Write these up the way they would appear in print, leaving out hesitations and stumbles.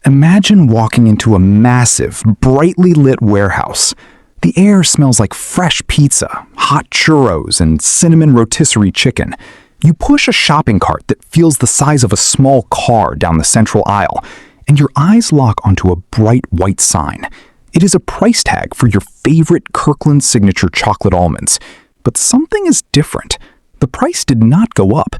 Imagine walking into a massive, brightly lit warehouse. The air smells like fresh pizza, hot churros, and cinnamon rotisserie chicken. You push a shopping cart that feels the size of a small car down the central aisle, and your eyes lock onto a bright white sign. It is a price tag for your favorite Kirkland Signature chocolate almonds. But something is different. The price did not go up.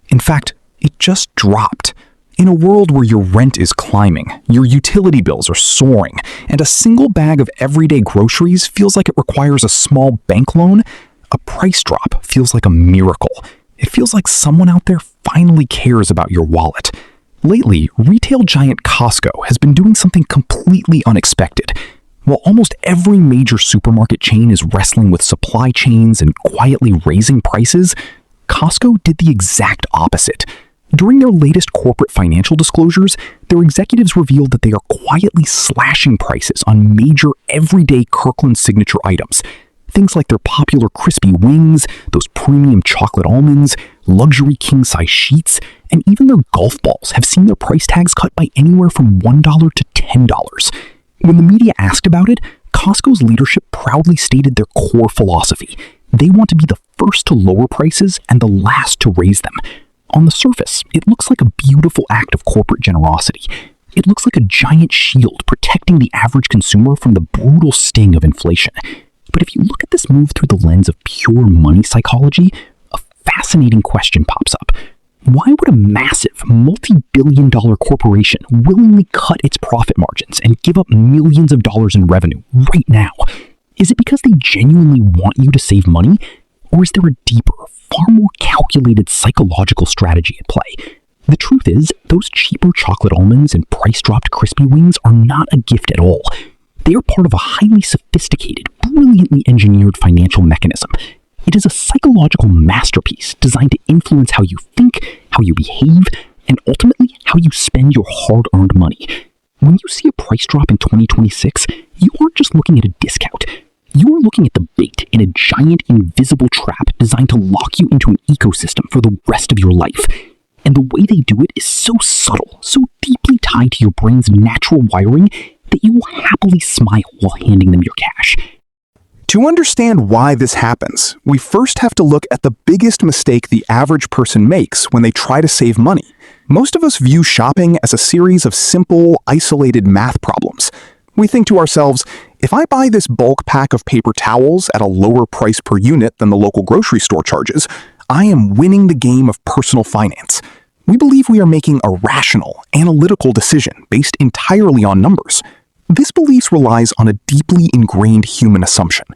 In fact, it just dropped. In a world where your rent is climbing, your utility bills are soaring, and a single bag of everyday groceries feels like it requires a small bank loan, a price drop feels like a miracle. It feels like someone out there finally cares about your wallet. Lately, retail giant Costco has been doing something completely unexpected. While almost every major supermarket chain is wrestling with supply chains and quietly raising prices, Costco did the exact opposite. During their latest corporate financial disclosures, their executives revealed that they are quietly slashing prices on major everyday Kirkland Signature items. Things like their popular crispy wings, those premium chocolate almonds, luxury king-size sheets, and even their golf balls have seen their price tags cut by anywhere from $1 to $10. When the media asked about it, Costco's leadership proudly stated their core philosophy. They want to be the first to lower prices and the last to raise them. On the surface, it looks like a beautiful act of corporate generosity. It looks like a giant shield protecting the average consumer from the brutal sting of inflation. But if you look at this move through the lens of pure money psychology, a fascinating question pops up. Why would a massive, multi-billion-dollar corporation willingly cut its profit margins and give up millions of dollars in revenue right now? Is it because they genuinely want you to save money? Or is there a deeper, far more calculated psychological strategy at play? The truth is, those cheaper chocolate almonds and price-dropped crispy wings are not a gift at all. They are part of a highly sophisticated, brilliantly engineered financial mechanism. It is a psychological masterpiece designed to influence how you think, how you behave, and ultimately how you spend your hard-earned money. When you see a price drop in 2026, you aren't just looking at a discount. You are looking at the bait in a giant invisible trap designed to lock you into an ecosystem for the rest of your life. And the way they do it is so subtle, so deeply tied to your brain's natural wiring that you will happily smile while handing them your cash. To understand why this happens, we first have to look at the biggest mistake the average person makes when they try to save money. Most of us view shopping as a series of simple, isolated math problems. We think to ourselves, if I buy this bulk pack of paper towels at a lower price per unit than the local grocery store charges, I am winning the game of personal finance. We believe we are making a rational, analytical decision based entirely on numbers. This belief relies on a deeply ingrained human assumption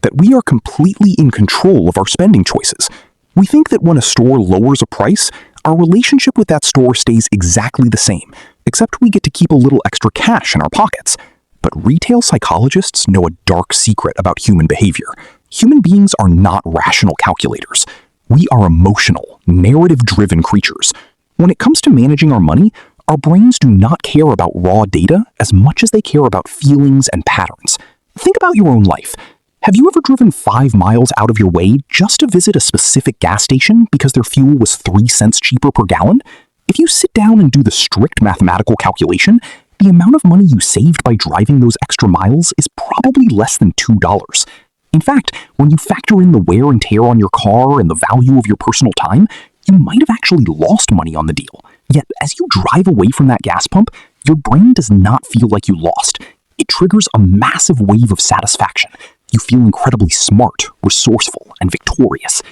that we are completely in control of our spending choices. We think that when a store lowers a price, our relationship with that store stays exactly the same, except we get to keep a little extra cash in our pockets. But retail psychologists know a dark secret about human behavior. Human beings are not rational calculators. We are emotional, narrative-driven creatures. When it comes to managing our money, our brains do not care about raw data as much as they care about feelings and patterns. Think about your own life. Have you ever driven 5 miles out of your way just to visit a specific gas station because their fuel was 3 cents cheaper per gallon? If you sit down and do the strict mathematical calculation, the amount of money you saved by driving those extra miles is probably less than $2. In fact, when you factor in the wear and tear on your car and the value of your personal time, you might have actually lost money on the deal. Yet, as you drive away from that gas pump, your brain does not feel like you lost. It triggers a massive wave of satisfaction. You feel incredibly smart, resourceful, and victorious.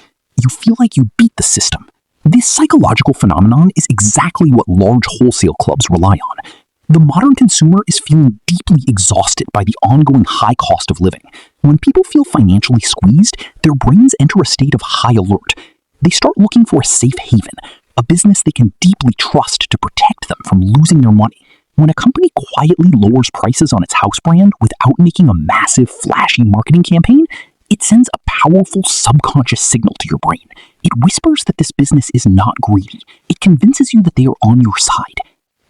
You feel like you beat the system. This psychological phenomenon is exactly what large wholesale clubs rely on. The modern consumer is feeling deeply exhausted by the ongoing high cost of living. When people feel financially squeezed, their brains enter a state of high alert. They start looking for a safe haven, a business they can deeply trust to protect them from losing their money. When a company quietly lowers prices on its house brand without making a massive, flashy marketing campaign, it sends a powerful subconscious signal to your brain. It whispers that this business is not greedy. It convinces you that they are on your side.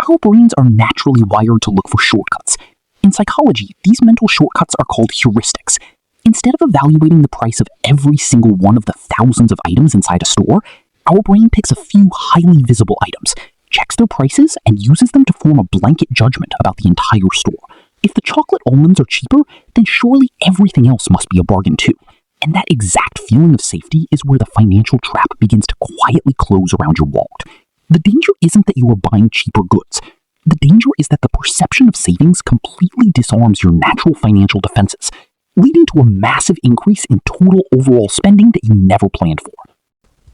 Our brains are naturally wired to look for shortcuts. In psychology, these mental shortcuts are called heuristics. Instead of evaluating the price of every single one of the thousands of items inside a store, our brain picks a few highly visible items. checks their prices, and uses them to form a blanket judgment about the entire store. If the chocolate almonds are cheaper, then surely everything else must be a bargain too. And that exact feeling of safety is where the financial trap begins to quietly close around your wallet. The danger isn't that you are buying cheaper goods. The danger is that the perception of savings completely disarms your natural financial defenses, leading to a massive increase in total overall spending that you never planned for.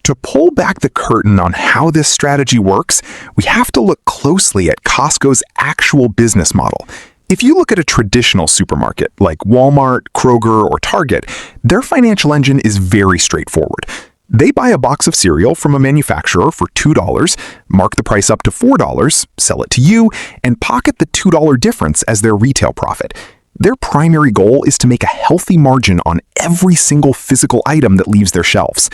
To pull back the curtain on how this strategy works, we have to look closely at Costco's actual business model. If you look at a traditional supermarket like Walmart, Kroger, or Target, their financial engine is very straightforward. They buy a box of cereal from a manufacturer for $2, mark the price up to $4, sell it to you, and pocket the $2 difference as their retail profit. Their primary goal is to make a healthy margin on every single physical item that leaves their shelves.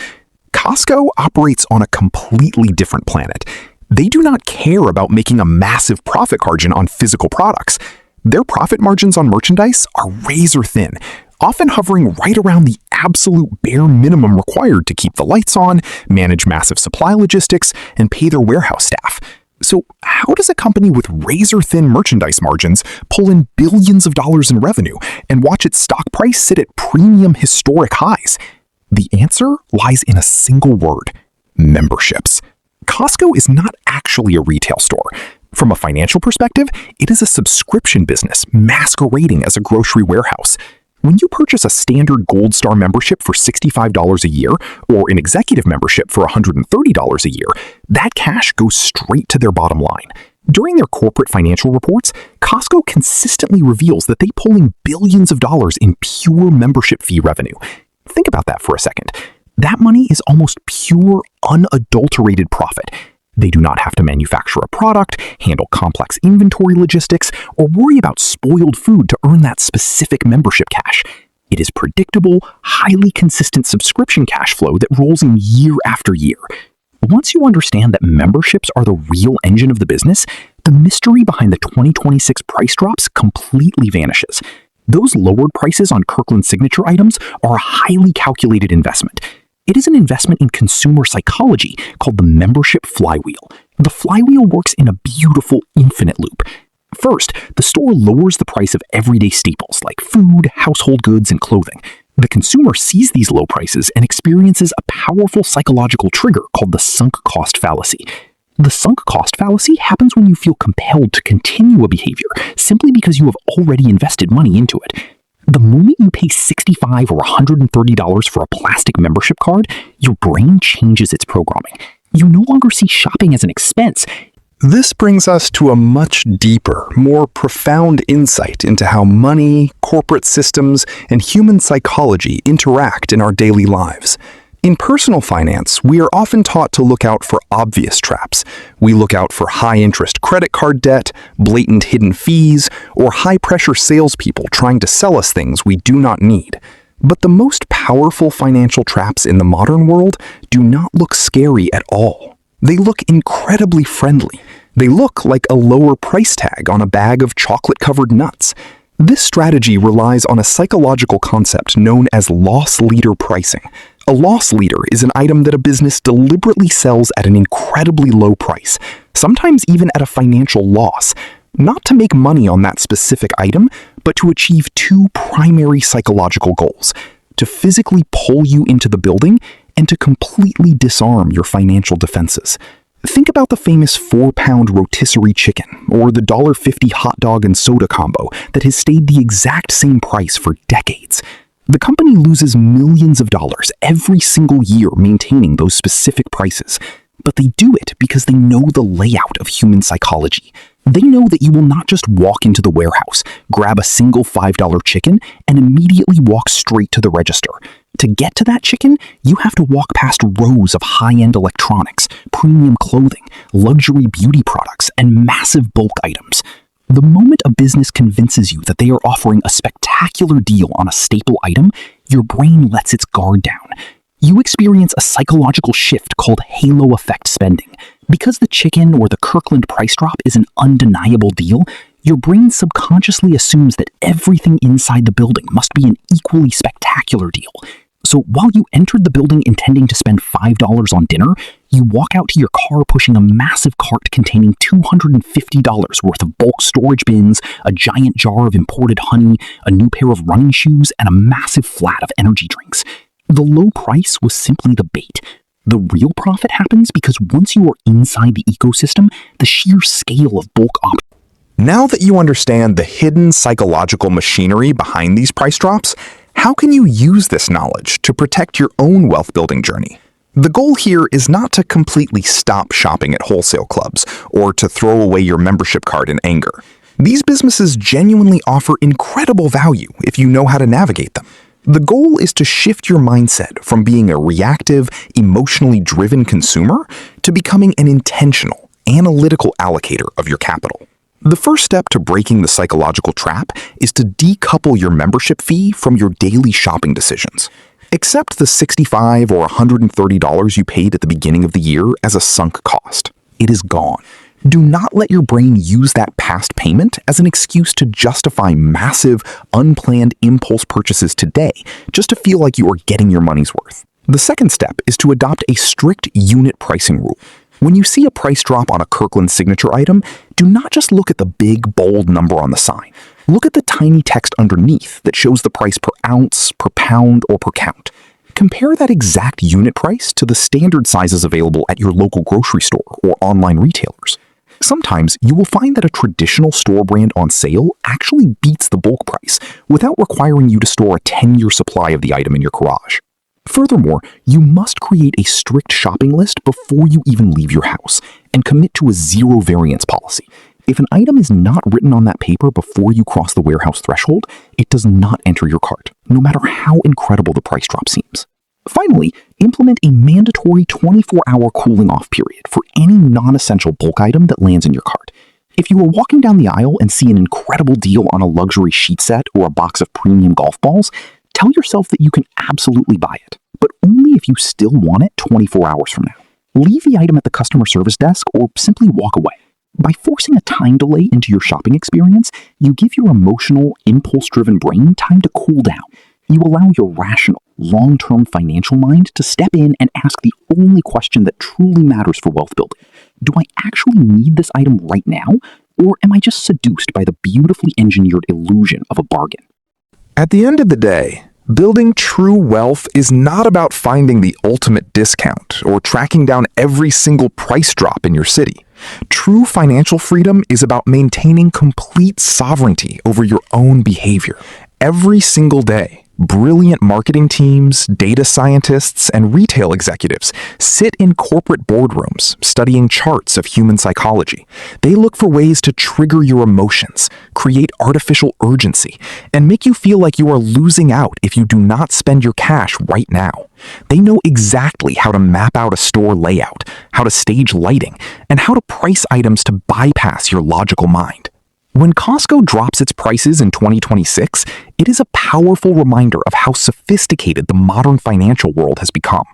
Costco operates on a completely different planet. They do not care about making a massive profit margin on physical products. Their profit margins on merchandise are razor thin, often hovering right around the absolute bare minimum required to keep the lights on, manage massive supply logistics, and pay their warehouse staff. So how does a company with razor-thin merchandise margins pull in billions of dollars in revenue and watch its stock price sit at premium historic highs? The answer lies in a single word: memberships. Costco is not actually a retail store. From a financial perspective, it is a subscription business masquerading as a grocery warehouse. When you purchase a standard Gold Star membership for $65 a year or an executive membership for $130 a year, that cash goes straight to their bottom line. During their corporate financial reports, Costco consistently reveals that they pull in billions of dollars in pure membership fee revenue. Think about that for a second. That money is almost pure, unadulterated profit. They do not have to manufacture a product, handle complex inventory logistics, or worry about spoiled food to earn that specific membership cash. It is predictable, highly consistent subscription cash flow that rolls in year after year. Once you understand that memberships are the real engine of the business, the mystery behind the 2026 price drops completely vanishes. Those lowered prices on Kirkland Signature items are a highly calculated investment. It is an investment in consumer psychology called the membership flywheel. The flywheel works in a beautiful infinite loop. First, the store lowers the price of everyday staples like food, household goods, and clothing. The consumer sees these low prices and experiences a powerful psychological trigger called the sunk cost fallacy. The sunk cost fallacy happens when you feel compelled to continue a behavior simply because you have already invested money into it. The moment you pay $65 or $130 for a plastic membership card, your brain changes its programming. You no longer see shopping as an expense. This brings us to a much deeper, more profound insight into how money, corporate systems, and human psychology interact in our daily lives. In personal finance, we are often taught to look out for obvious traps. We look out for high-interest credit card debt, blatant hidden fees, or high-pressure salespeople trying to sell us things we do not need. But the most powerful financial traps in the modern world do not look scary at all. They look incredibly friendly. They look like a lower price tag on a bag of chocolate-covered nuts. This strategy relies on a psychological concept known as loss leader pricing. A loss leader is an item that a business deliberately sells at an incredibly low price, sometimes even at a financial loss, not to make money on that specific item, but to achieve two primary psychological goals: to physically pull you into the building and to completely disarm your financial defenses. Think about the famous 4-pound rotisserie chicken or the $1.50 hot dog and soda combo that has stayed the exact same price for decades. The company loses millions of dollars every single year maintaining those specific prices, but they do it because they know the layout of human psychology. They know that you will not just walk into the warehouse, grab a single $5 chicken, and immediately walk straight to the register. To get to that chicken, you have to walk past rows of high-end electronics, premium clothing, luxury beauty products, and massive bulk items. The moment a business convinces you that they are offering a spectacular deal on a staple item, your brain lets its guard down. You experience a psychological shift called halo effect spending. Because the chicken or the Kirkland price drop is an undeniable deal, your brain subconsciously assumes that everything inside the building must be an equally spectacular deal. So while you entered the building intending to spend $5 on dinner, you walk out to your car pushing a massive cart containing $250 worth of bulk storage bins, a giant jar of imported honey, a new pair of running shoes, and a massive flat of energy drinks. The low price was simply the bait. The real profit happens because once you are inside the ecosystem, the sheer scale of bulk Now that you understand the hidden psychological machinery behind these price drops, how can you use this knowledge to protect your own wealth-building journey? The goal here is not to completely stop shopping at wholesale clubs or to throw away your membership card in anger. These businesses genuinely offer incredible value if you know how to navigate them. The goal is to shift your mindset from being a reactive, emotionally driven consumer to becoming an intentional, analytical allocator of your capital. The first step to breaking the psychological trap is to decouple your membership fee from your daily shopping decisions. Accept the $65 or $130 you paid at the beginning of the year as a sunk cost. It is gone. Do not let your brain use that past payment as an excuse to justify massive, unplanned impulse purchases today just to feel like you are getting your money's worth. The second step is to adopt a strict unit pricing rule. When you see a price drop on a Kirkland Signature item, do not just look at the big, bold number on the sign. Look at the tiny text underneath that shows the price per ounce, per pound, or per count. Compare that exact unit price to the standard sizes available at your local grocery store or online retailers. Sometimes you will find that a traditional store brand on sale actually beats the bulk price without requiring you to store a 10-year supply of the item in your garage. Furthermore, you must create a strict shopping list before you even leave your house and commit to a zero variance policy. If an item is not written on that paper before you cross the warehouse threshold, it does not enter your cart, no matter how incredible the price drop seems. Finally, implement a mandatory 24-hour cooling off period for any non-essential bulk item that lands in your cart. If you are walking down the aisle and see an incredible deal on a luxury sheet set or a box of premium golf balls, tell yourself that you can absolutely buy it, but only if you still want it 24 hours from now. Leave the item at the customer service desk or simply walk away. By forcing a time delay into your shopping experience, you give your emotional, impulse-driven brain time to cool down. You allow your rational, long-term financial mind to step in and ask the only question that truly matters for wealth building. Do I actually need this item right now, or am I just seduced by the beautifully engineered illusion of a bargain? At the end of the day, building true wealth is not about finding the ultimate discount or tracking down every single price drop in your city. True financial freedom is about maintaining complete sovereignty over your own behavior. Every single day, brilliant marketing teams, data scientists, and retail executives sit in corporate boardrooms studying charts of human psychology. They look for ways to trigger your emotions, create artificial urgency, and make you feel like you are losing out if you do not spend your cash right now. They know exactly how to map out a store layout, how to stage lighting, and how to price items to bypass your logical mind. When Costco drops its prices in 2026, it is a powerful reminder of how sophisticated the modern financial world has become.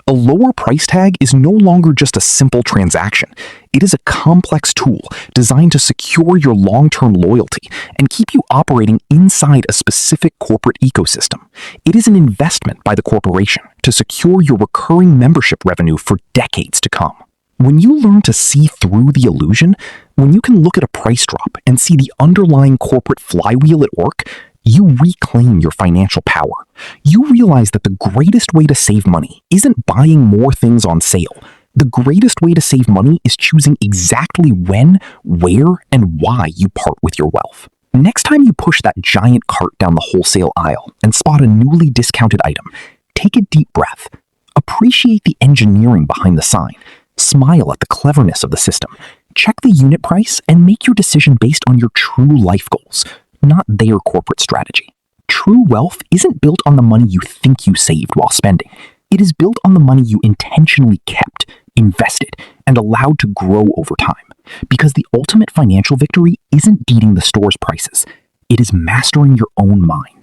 A lower price tag is no longer just a simple transaction. It is a complex tool designed to secure your long-term loyalty and keep you operating inside a specific corporate ecosystem. It is an investment by the corporation to secure your recurring membership revenue for decades to come. When you learn to see through the illusion, when you can look at a price drop and see the underlying corporate flywheel at work, you reclaim your financial power. You realize that the greatest way to save money isn't buying more things on sale. The greatest way to save money is choosing exactly when, where, and why you part with your wealth. Next time you push that giant cart down the wholesale aisle and spot a newly discounted item, take a deep breath. Appreciate the engineering behind the sign. Smile at the cleverness of the system. Check the unit price and make your decision based on your true life goals, not their corporate strategy. True wealth isn't built on the money you think you saved while spending. It is built on the money you intentionally kept, invested, and allowed to grow over time. Because the ultimate financial victory isn't beating the store's prices. It is mastering your own mind.